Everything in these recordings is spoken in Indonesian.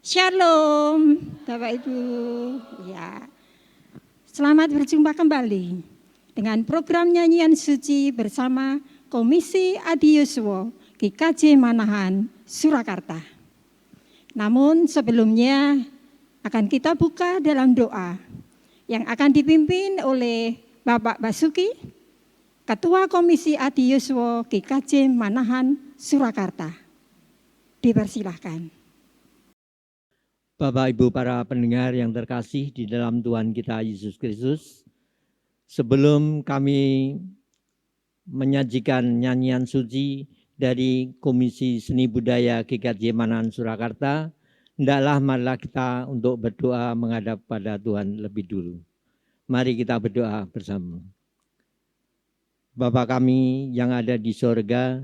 Shalom, Bapak Ibu. Ya, selamat berjumpa kembali dengan program nyanyian suci bersama Komisi Adi Yuswo GKJ Manahan, Surakarta. Namun sebelumnya akan kita buka dalam doa yang akan dipimpin oleh Bapak Basuki, Ketua Komisi Adi Yuswo GKJ Manahan, Surakarta. Dipersilahkan. Bapak Ibu para pendengar yang terkasih di dalam Tuhan kita Yesus Kristus, sebelum kami menyajikan nyanyian suci dari Komisi Seni Budaya GKJ Manahan Surakarta, hendaklah marilah kita untuk berdoa menghadap pada Tuhan lebih dulu. Mari kita berdoa bersama. Bapa kami yang ada di sorga,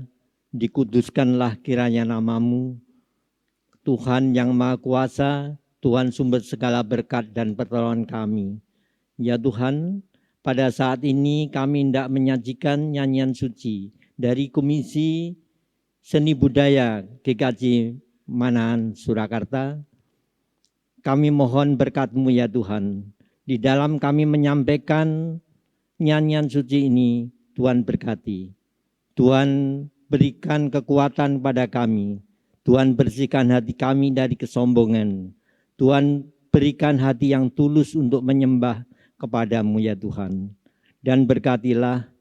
dikuduskanlah kiranya nama-Mu, Tuhan yang Maha Kuasa, Tuhan sumber segala berkat dan pertolongan kami. Ya Tuhan, pada saat ini kami hendak menyajikan nyanyian suci dari Komisi Seni Budaya GKJ Manahan Surakarta. Kami mohon berkat-Mu ya Tuhan. Di dalam kami menyampaikan nyanyian suci ini, Tuhan berkati. Tuhan berikan kekuatan pada kami. Tuhan bersihkan hati kami dari kesombongan. Tuhan berikan hati yang tulus untuk menyembah kepada-Mu ya Tuhan. Dan berkatilah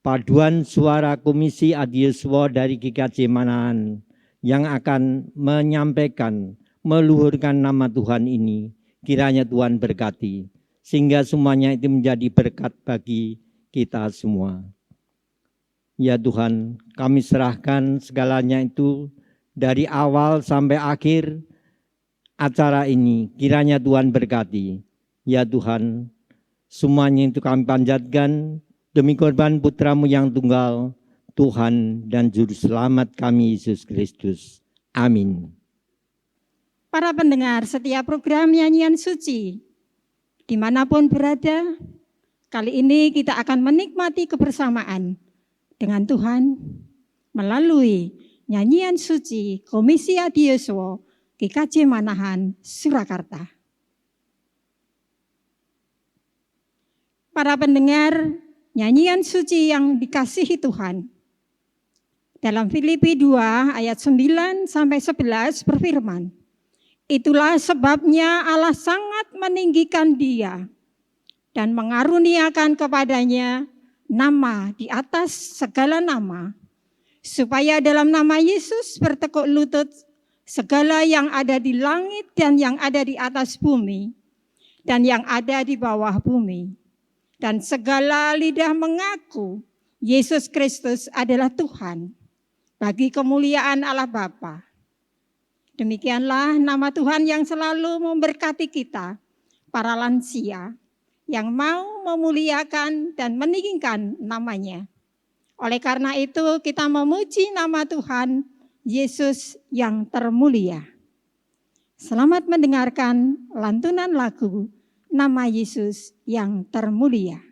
paduan suara Komisi Adi Yuswo dari GKJ Manahan yang akan menyampaikan, meluhurkan nama Tuhan ini. Kiranya Tuhan berkati, sehingga semuanya itu menjadi berkat bagi kita semua. Ya Tuhan, kami serahkan segalanya itu dari awal sampai akhir acara ini, kiranya Tuhan berkati. Ya Tuhan, semuanya itu kami panjatkan demi korban putra-Mu yang tunggal, Tuhan dan Juru Selamat kami Yesus Kristus. Amin. Para pendengar setiap program nyanyian suci, dimanapun berada, kali ini kita akan menikmati kebersamaan dengan Tuhan melalui nyanyian suci Komisi Adi Yuswo GKJ Manahan Surakarta. Para pendengar nyanyian suci yang dikasihi Tuhan, dalam Filipi 2 ayat 9 sampai 11 berfirman, itulah sebabnya Allah sangat meninggikan Dia dan mengaruniakan kepadanya nama di atas segala nama, supaya dalam nama Yesus bertekuk lutut segala yang ada di langit dan yang ada di atas bumi dan yang ada di bawah bumi. Dan segala lidah mengaku Yesus Kristus adalah Tuhan bagi kemuliaan Allah Bapa. Demikianlah nama Tuhan yang selalu memberkati kita, para lansia, yang mau memuliakan dan meninggikan namanya. Oleh karena itu kita memuji nama Tuhan Yesus yang termulia. Selamat mendengarkan lantunan lagu Nama Yesus yang termulia.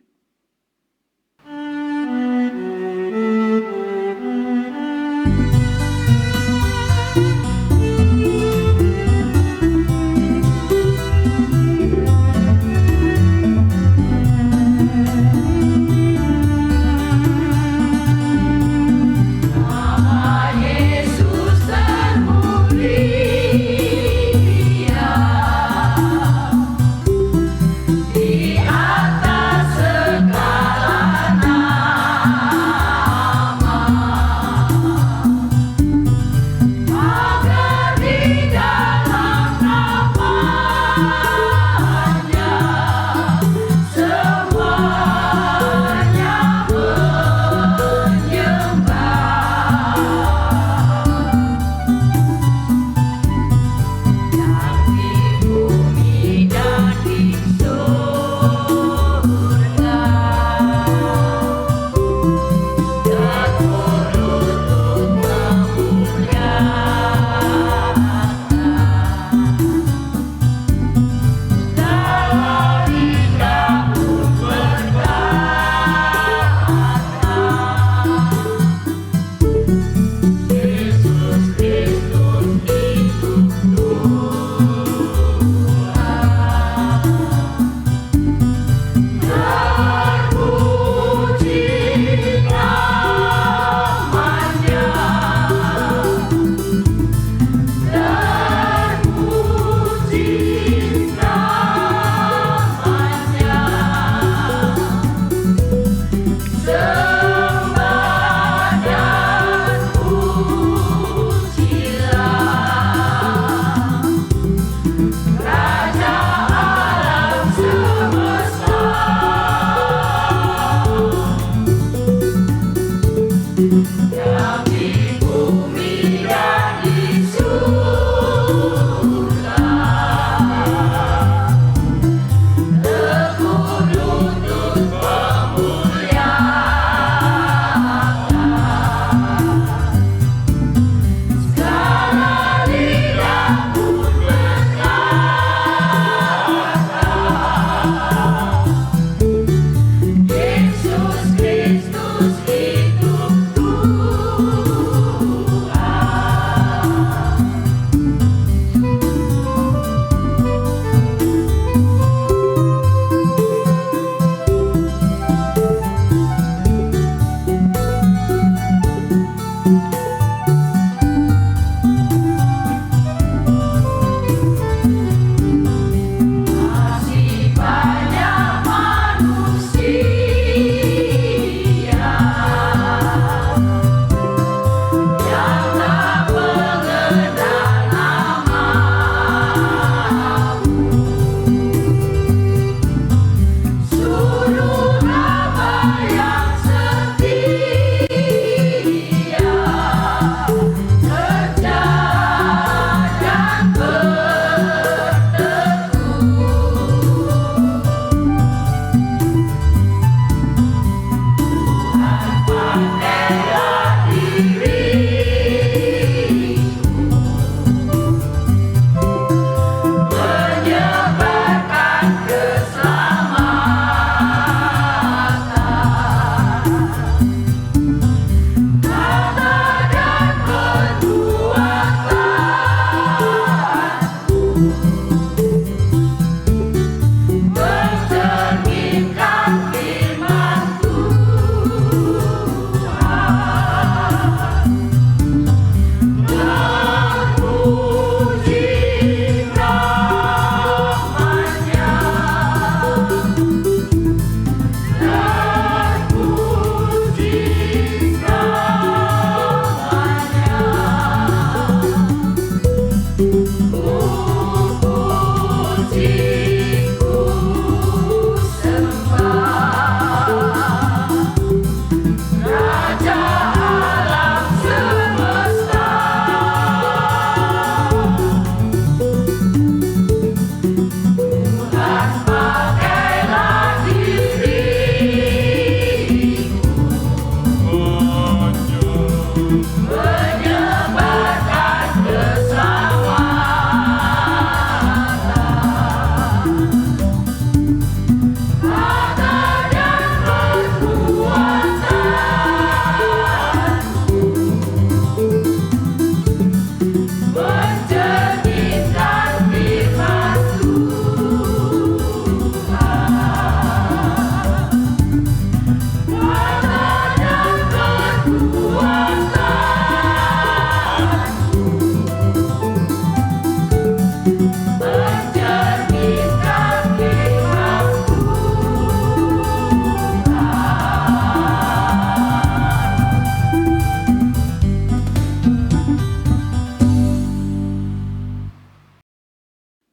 Di atas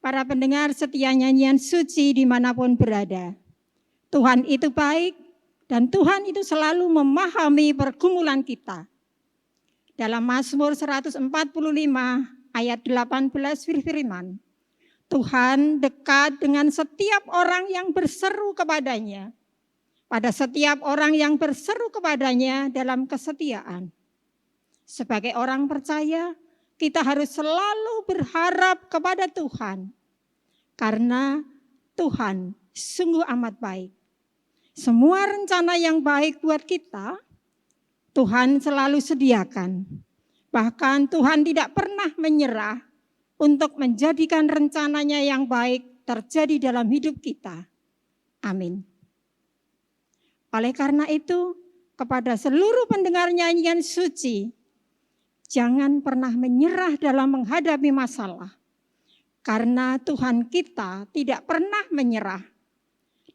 para pendengar setia nyanyian suci dimanapun berada. Tuhan itu baik dan Tuhan itu selalu memahami pergumulan kita. Dalam Mazmur 145 ayat 18 firman, Tuhan dekat dengan setiap orang yang berseru kepadanya. Pada setiap orang yang berseru kepadanya dalam kesetiaan. Sebagai orang percaya, kita harus selalu berharap kepada Tuhan. Karena Tuhan sungguh amat baik. Semua rencana yang baik buat kita, Tuhan selalu sediakan. Bahkan Tuhan tidak pernah menyerah untuk menjadikan rencananya yang baik terjadi dalam hidup kita. Amin. Oleh karena itu, kepada seluruh pendengar nyanyian suci, jangan pernah menyerah dalam menghadapi masalah. Karena Tuhan kita tidak pernah menyerah.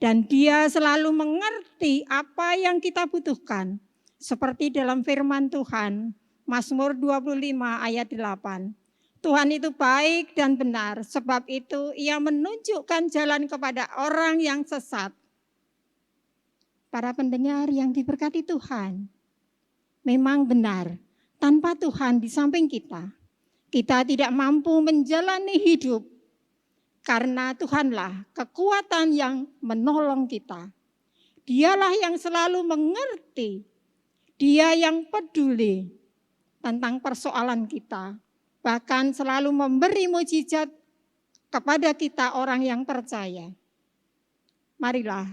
Dan Dia selalu mengerti apa yang kita butuhkan. Seperti dalam firman Tuhan, Mazmur 25 ayat 8. Tuhan itu baik dan benar, sebab itu Ia menunjukkan jalan kepada orang yang sesat. Para pendengar yang diberkati Tuhan, memang benar, tanpa Tuhan di samping kita, kita tidak mampu menjalani hidup. Karena Tuhanlah kekuatan yang menolong kita. Dialah yang selalu mengerti, Dia yang peduli tentang persoalan kita. Bahkan selalu memberi mukjizat kepada kita orang yang percaya. Marilah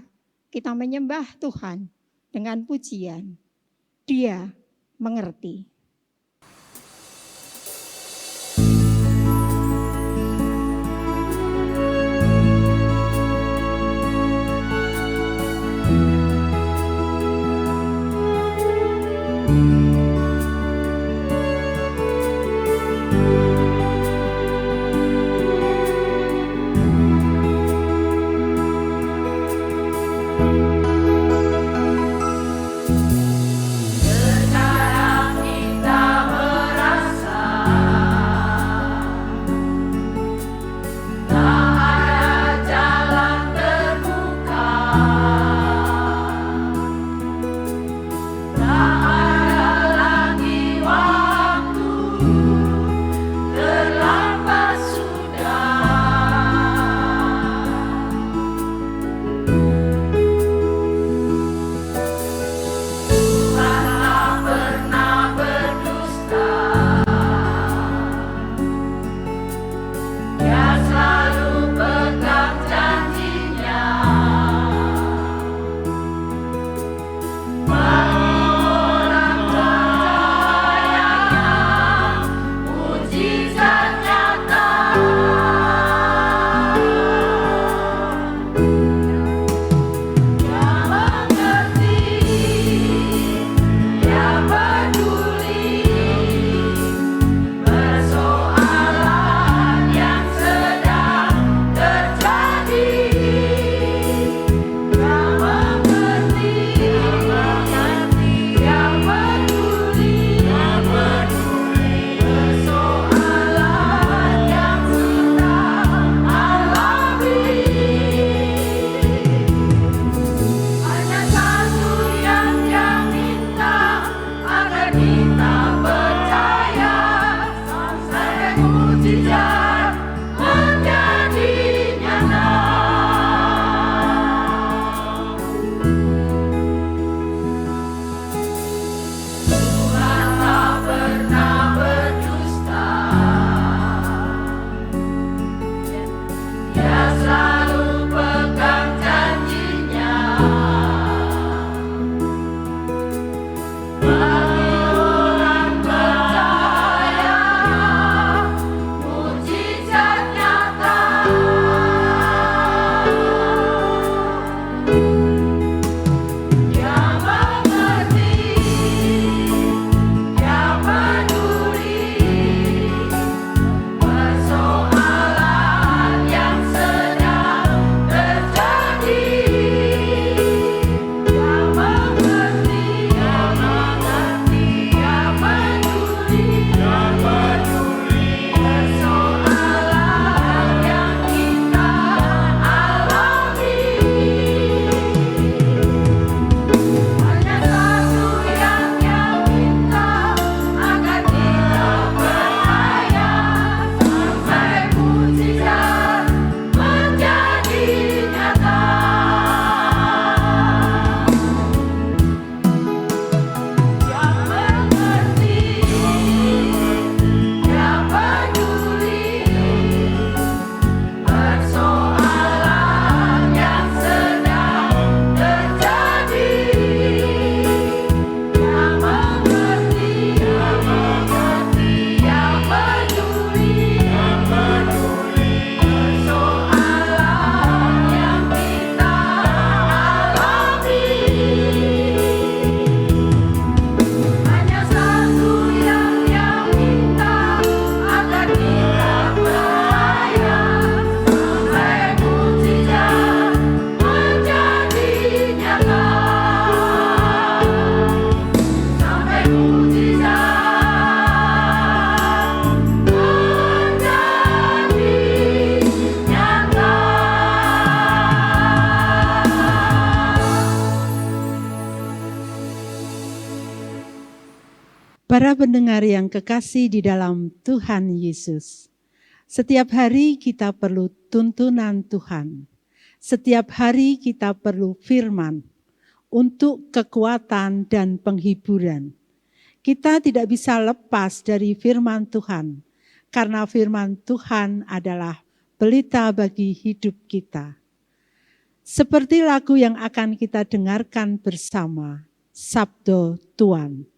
kita menyembah Tuhan dengan pujian. Dia mengerti. Puji Para pendengar yang kekasih di dalam Tuhan Yesus, setiap hari kita perlu tuntunan Tuhan. Setiap hari kita perlu firman untuk kekuatan dan penghiburan. Kita tidak bisa lepas dari firman Tuhan, karena firman Tuhan adalah pelita bagi hidup kita. Seperti lagu yang akan kita dengarkan bersama, Sabdo Tuhan.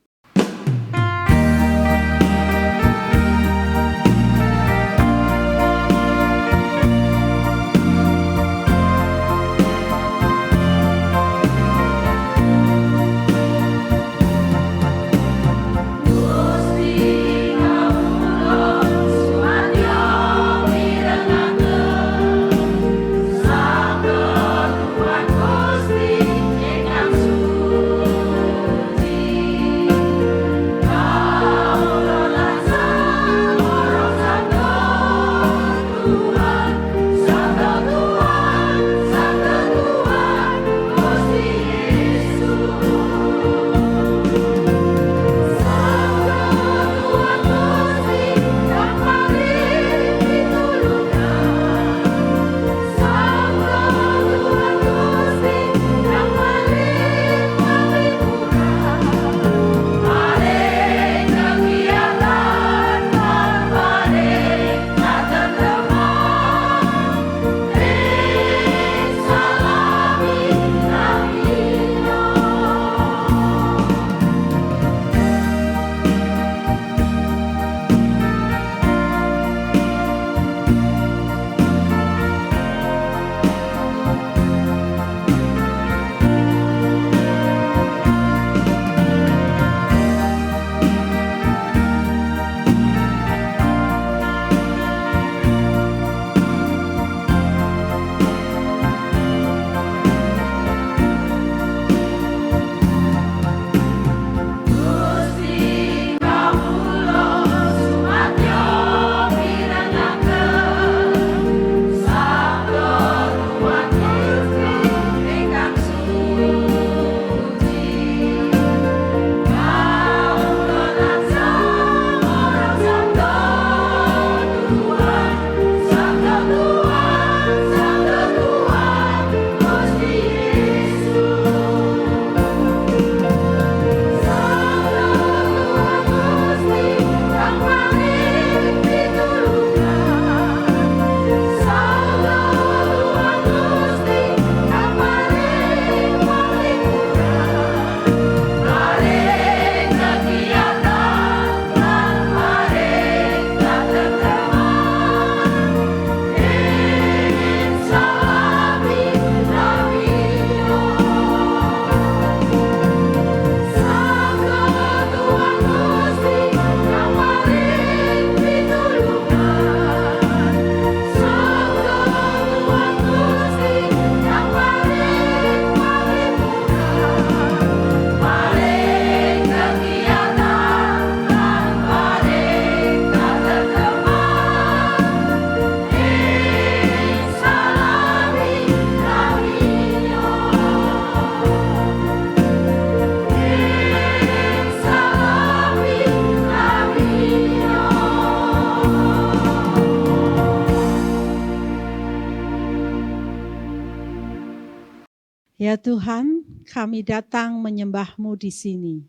Ya Tuhan, kami datang menyembah-Mu di sini.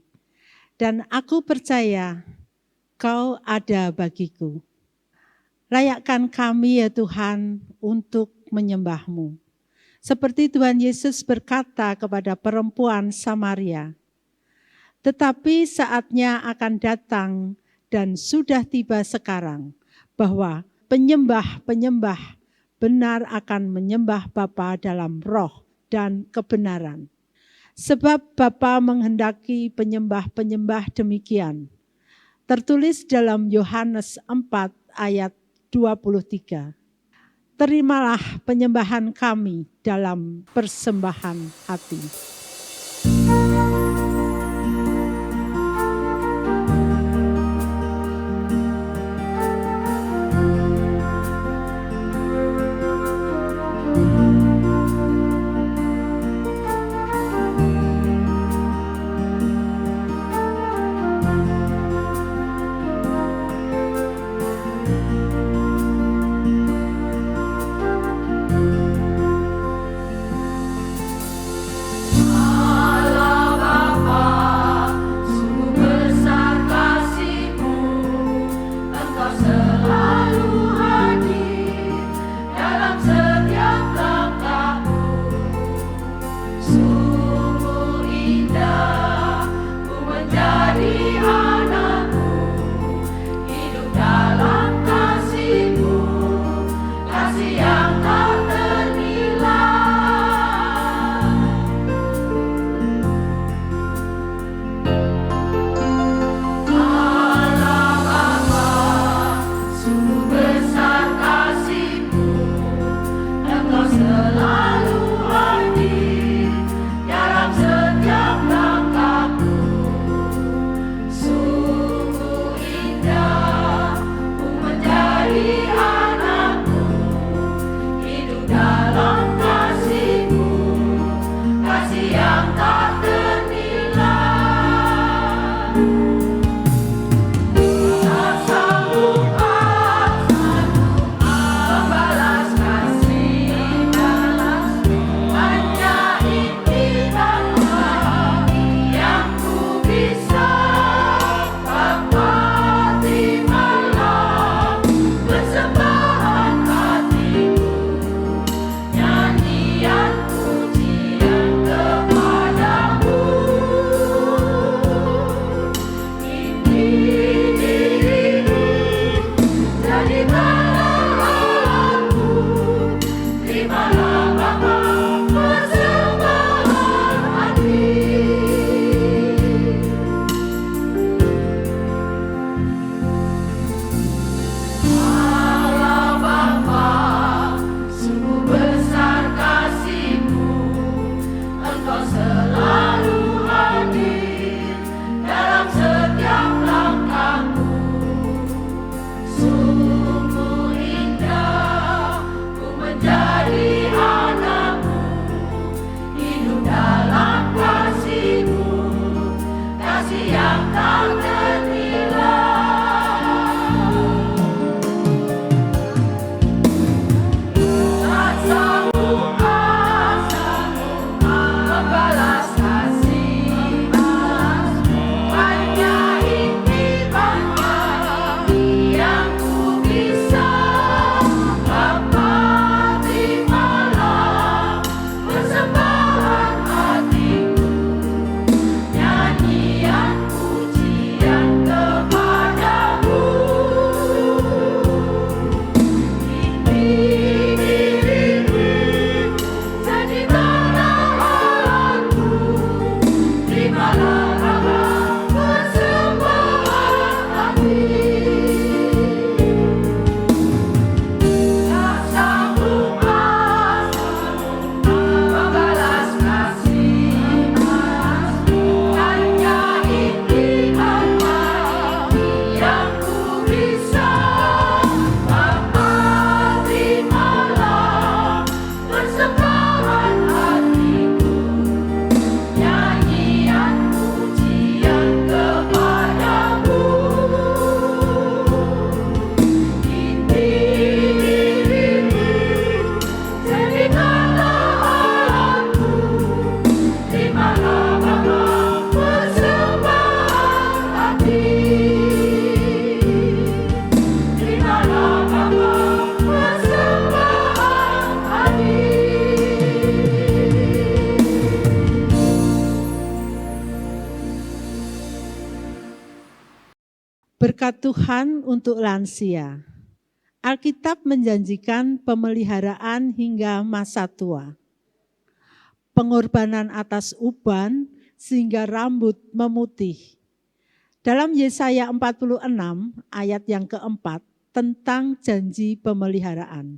Dan aku percaya Kau ada bagiku. Layakkan kami ya Tuhan untuk menyembah-Mu. Seperti Tuhan Yesus berkata kepada perempuan Samaria. Tetapi saatnya akan datang dan sudah tiba sekarang bahwa penyembah-penyembah benar akan menyembah Bapa dalam roh dan kebenaran. Sebab Bapa menghendaki penyembah-penyembah demikian. Tertulis dalam Yohanes 4 ayat 23. Terimalah penyembahan kami dalam persembahan hati. Berkat Tuhan untuk lansia. Alkitab menjanjikan pemeliharaan hingga masa tua. Pengorbanan atas uban sehingga rambut memutih. Dalam Yesaya 46 ayat yang keempat tentang janji pemeliharaan.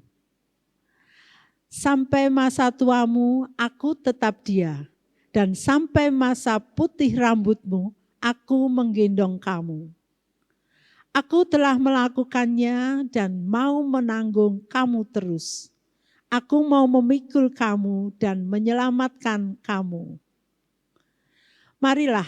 Sampai masa tuamu aku tetap dia, dan sampai masa putih rambutmu aku menggendong kamu. Aku telah melakukannya dan mau menanggung kamu terus. Aku mau memikul kamu dan menyelamatkan kamu. Marilah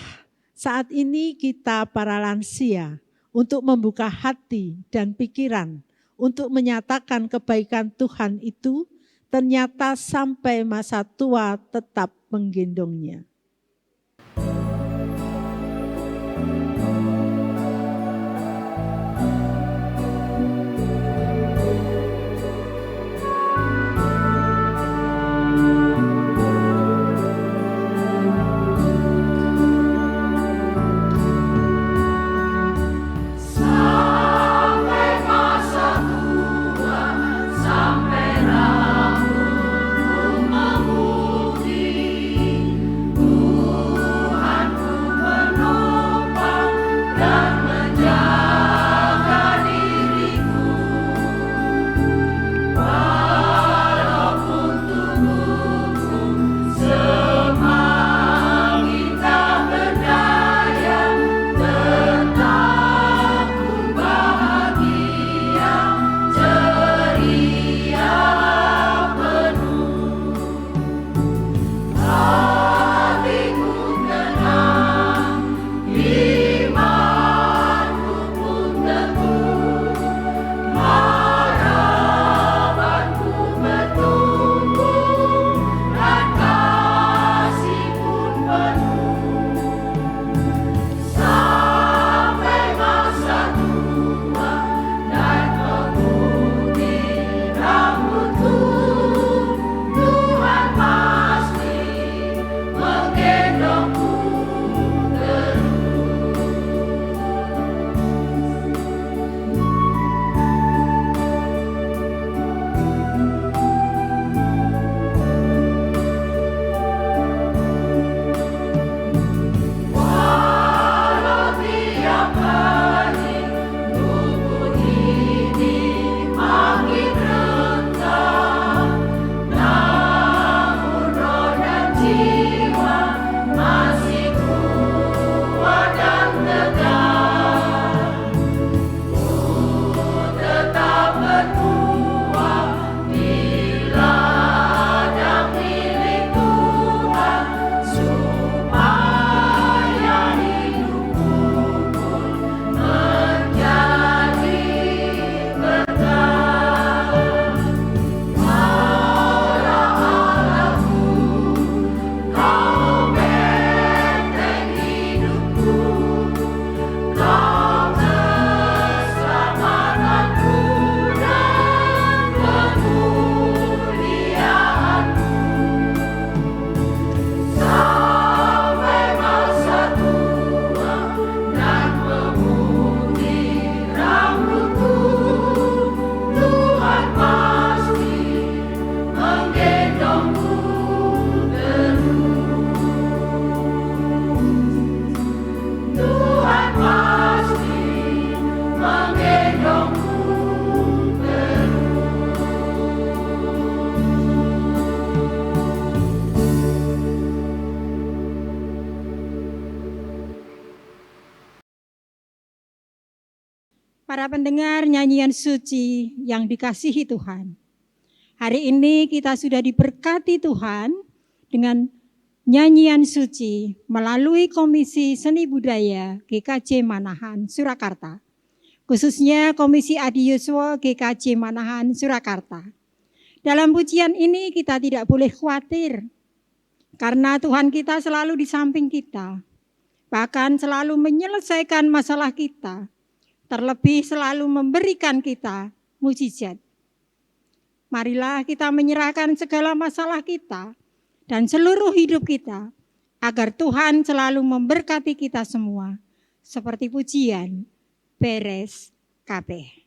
saat ini kita para lansia untuk membuka hati dan pikiran untuk menyatakan kebaikan Tuhan itu ternyata sampai masa tua tetap menggendongnya. Sampai rambutmu memutih, para pendengar nyanyian suci yang dikasihi Tuhan. Hari ini kita sudah diberkati Tuhan dengan nyanyian suci melalui Komisi Seni Budaya GKJ Manahan, Surakarta. Khususnya Komisi Adi Yuswo GKJ Manahan, Surakarta. Dalam pujian ini kita tidak boleh khawatir, karena Tuhan kita selalu di samping kita, bahkan selalu menyelesaikan masalah kita, terlebih selalu memberikan kita mukjizat. Marilah kita menyerahkan segala masalah kita dan seluruh hidup kita, agar Tuhan selalu memberkati kita semua, seperti pujian beres kabeh.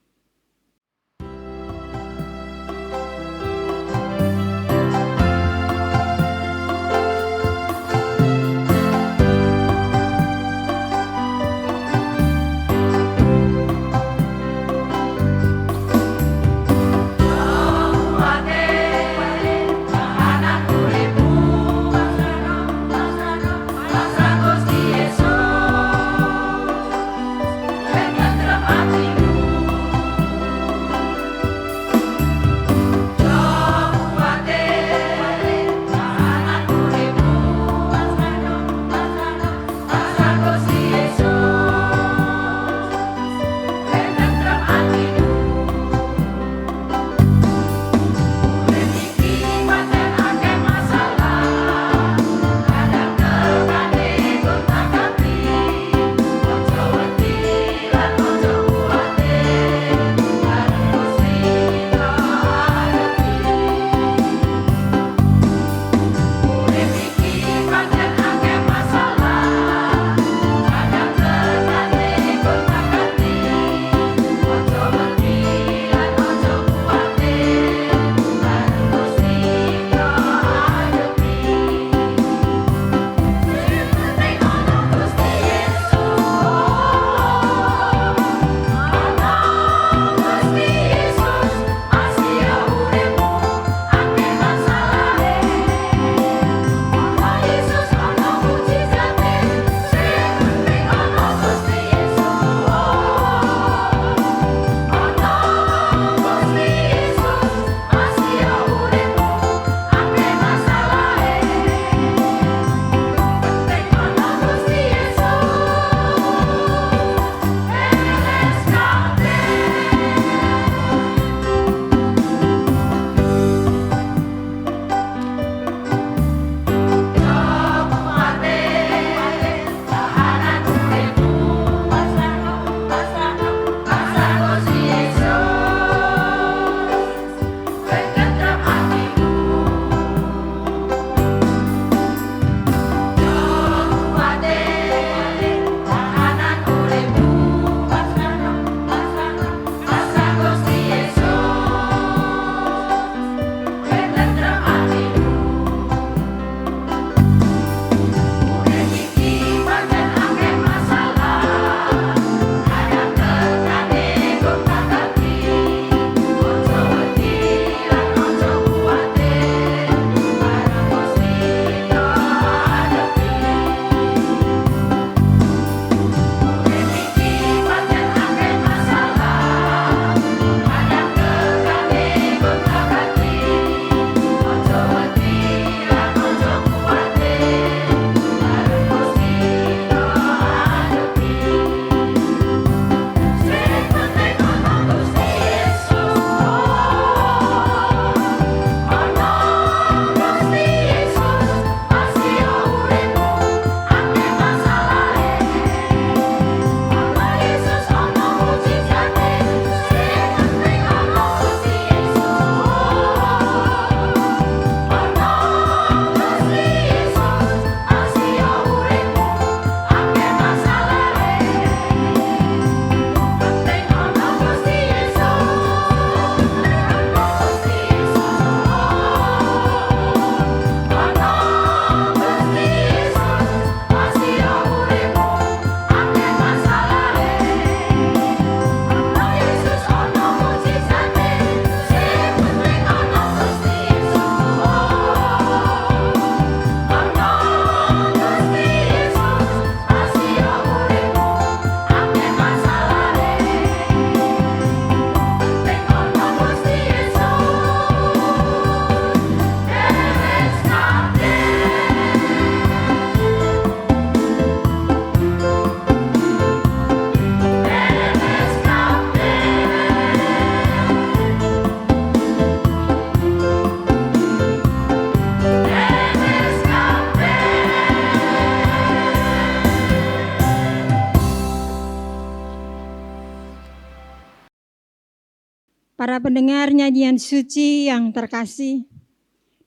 Para pendengar nyanyian suci yang terkasih,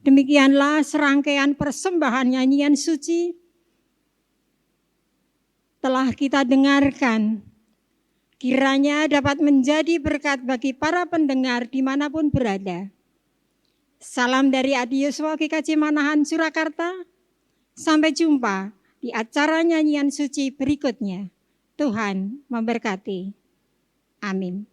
demikianlah serangkaian persembahan nyanyian suci telah kita dengarkan. Kiranya dapat menjadi berkat bagi para pendengar dimanapun berada. Salam dari Adi Yosua GKJ Manahan Surakarta. Sampai jumpa di acara nyanyian suci berikutnya. Tuhan memberkati. Amin.